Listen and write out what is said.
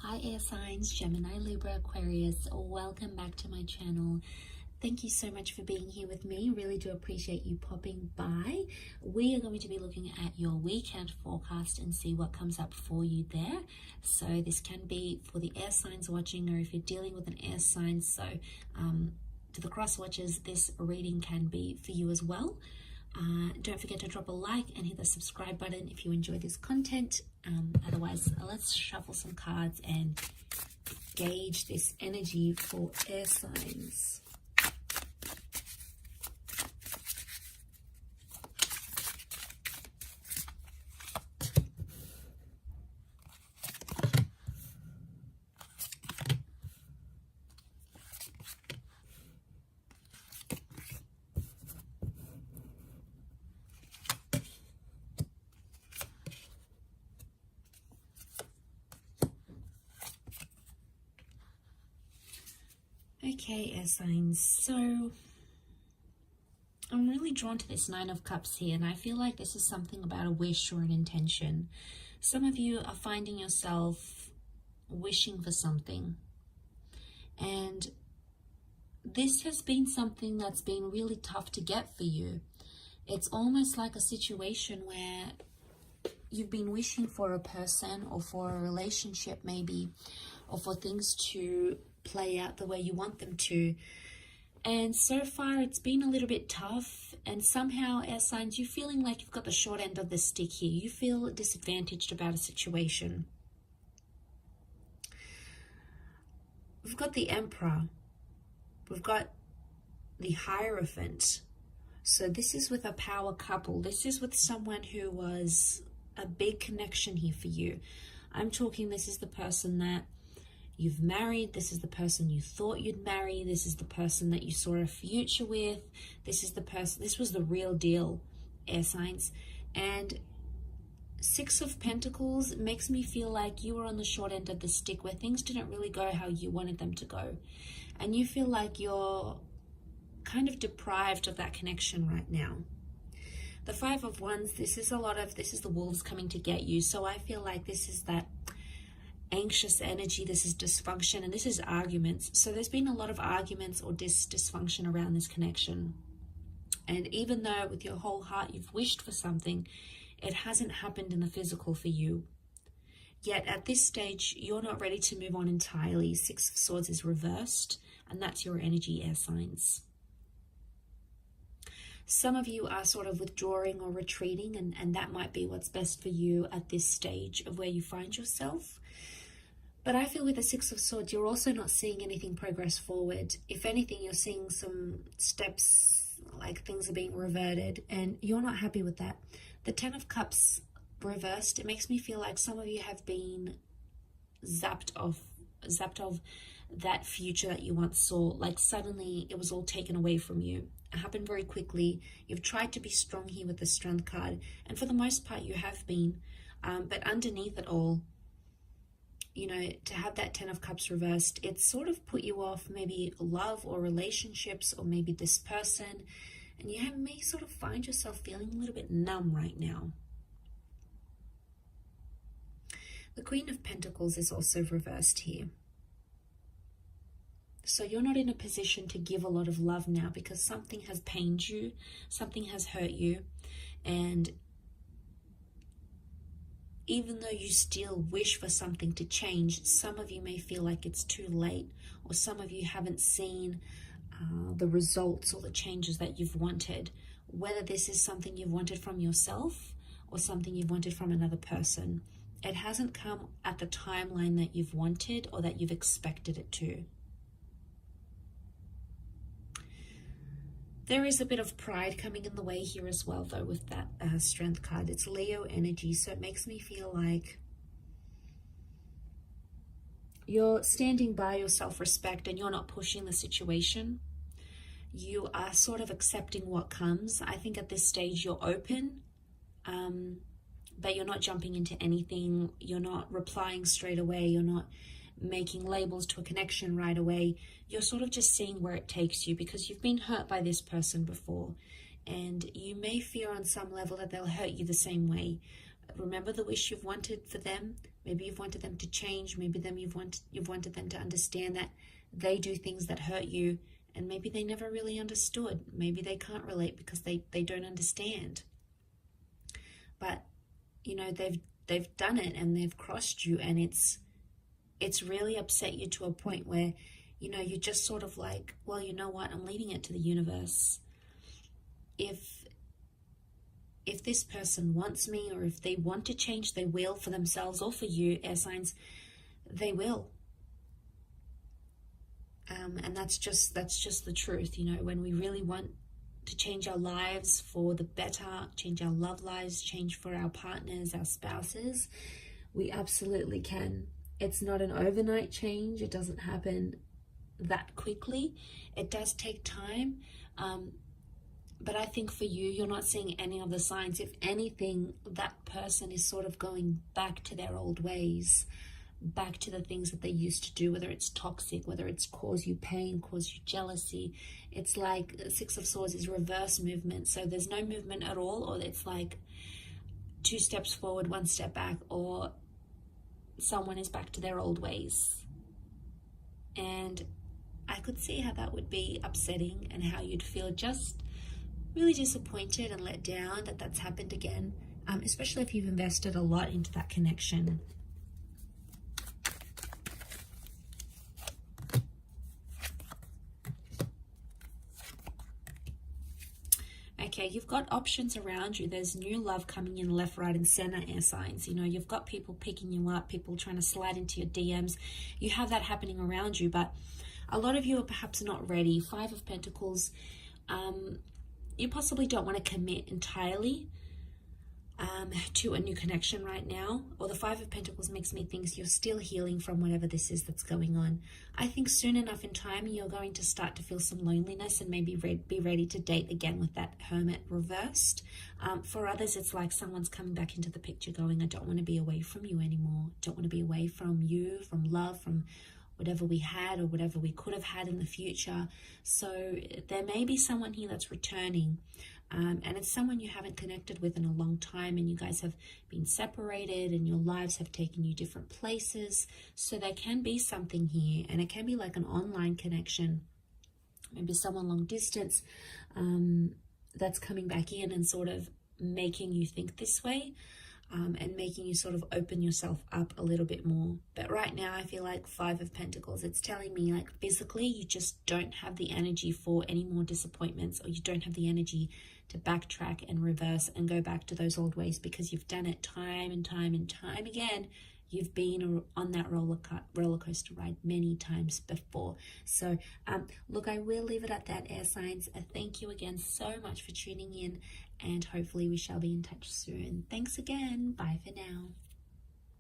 Hi air signs, Gemini, Libra, Aquarius, welcome back to my channel. Thank you so much for being here with me. Really do appreciate you popping by. We are going to be looking at your weekend forecast and see what comes up for you there. So this can be for the air signs watching, or if you're dealing with an air sign. So to the cross watchers, this reading can be for you as well. Don't forget to drop a like and hit the subscribe button if you enjoy this content. Otherwise, let's shuffle some cards and gauge this energy for air signs. Okay, air signs, so I'm really drawn to this Nine of Cups here, and I feel like this is something about a wish or an intention. Some of you are finding yourself wishing for something, and this has been something that's been really tough to get for you. It's almost like a situation where you've been wishing for a person or for a relationship maybe, or for things to play out the way you want them to. And so far it's been a little bit tough, and somehow air signs, you're feeling like you've got the short end of the stick here. You feel disadvantaged about a situation. We've got the Emperor. We've got the Hierophant. So this is with a power couple. This is with someone who was a big connection here for you. I'm talking, this is the person that you've married. This is the person you thought you'd marry. This is the person that you saw a future with. This is the person, this was the real deal, air signs. And Six of Pentacles makes me feel like you were on the short end of the stick, where things didn't really go how you wanted them to go. And you feel like you're kind of deprived of that connection right now. The Five of Wands, this is the wolves coming to get you. So I feel like this is that anxious energy, this is dysfunction, and this is arguments. So there's been a lot of arguments or dysfunction around this connection. And even though with your whole heart you've wished for something, it hasn't happened in the physical for you. Yet at this stage, you're not ready to move on entirely. Six of Swords is reversed, and that's your energy, air signs. Some of you are sort of withdrawing or retreating, and that might be what's best for you at this stage of where you find yourself. But I feel with the Six of Swords, you're also not seeing anything progress forward. If anything, you're seeing some steps, like things are being reverted, and you're not happy with that. The Ten of Cups reversed, it makes me feel like some of you have been zapped of that future that you once saw. Like suddenly it was all taken away from you. It happened very quickly. You've tried to be strong here with the Strength card, and for the most part you have been. But underneath it all, you know, to have that Ten of Cups reversed, it's sort of put you off maybe love or relationships, or maybe this person, and you may sort of find yourself feeling a little bit numb right now. The Queen of Pentacles is also reversed here. So you're not in a position to give a lot of love now because something has pained you, something has hurt you, and even though you still wish for something to change, some of you may feel like it's too late, or some of you haven't seen the results or the changes that you've wanted, whether this is something you've wanted from yourself or something you've wanted from another person. It hasn't come at the timeline that you've wanted or that you've expected it to. There is a bit of pride coming in the way here as well, though, with that Strength card. It's Leo energy, so it makes me feel like you're standing by your self-respect and you're not pushing the situation. You are sort of accepting what comes. I think at this stage you're open, but you're not jumping into anything. You're not replying straight away. You're not making labels to a connection right away. You're sort of just seeing where it takes you, because you've been hurt by this person before, and you may fear on some level that they'll hurt you the same way. Remember the wish you've wanted for them? Maybe you've wanted them to change. Maybe you've wanted them to understand that they do things that hurt you, and maybe they never really understood. Maybe they can't relate because they don't understand. But, you know, they've done it and they've crossed you, and it's really upset you to a point where, you know, you're just sort of like, well, you know what, I'm leaving it to the universe. If this person wants me, or if they want to change, they will, for themselves or for you, air signs, they will. And that's just the truth, you know. When we really want to change our lives for the better, change our love lives, change for our partners, our spouses, we absolutely can. It's not an overnight change. It doesn't happen that quickly. It does take time. But I think for you, you're not seeing any of the signs. If anything, that person is sort of going back to their old ways, back to the things that they used to do, whether it's toxic, whether it's cause you pain, cause you jealousy. It's like Six of Swords is reverse movement. So there's no movement at all, or it's like 2 steps forward, 1 step back, or someone is back to their old ways. And I could see how that would be upsetting, and how you'd feel just really disappointed and let down that that's happened again, especially if you've invested a lot into that connection. Okay, you've got options around you. There's new love coming in left, right, and center, air signs. You know, you've got people picking you up, people trying to slide into your DMs. You have that happening around you, but a lot of you are perhaps not ready. 5 of Pentacles, you possibly don't want to commit entirely to a new connection right now. Or the 5 of Pentacles makes me think you're still healing from whatever this is that's going on. I think soon enough in time, you're going to start to feel some loneliness, and maybe be ready to date again with that Hermit reversed. For others, it's like someone's coming back into the picture going, I don't want to be away from you anymore. Don't want to be away from you, from love, from whatever we had or whatever we could have had in the future. So there may be someone here that's returning, and it's someone you haven't connected with in a long time, and you guys have been separated and your lives have taken you different places. So there can be something here, and it can be like an online connection, maybe someone long distance that's coming back in and sort of making you think this way. And making you sort of open yourself up a little bit more. But right now, I feel like 5 of Pentacles, it's telling me like physically you just don't have the energy for any more disappointments, or you don't have the energy to backtrack and reverse and go back to those old ways, because you've done it time and time and time again. You've been on that roller coaster ride many times before. So look, I will leave it at that, air signs. Thank you again so much for tuning in, and hopefully we shall be in touch soon. Thanks again. Bye for now.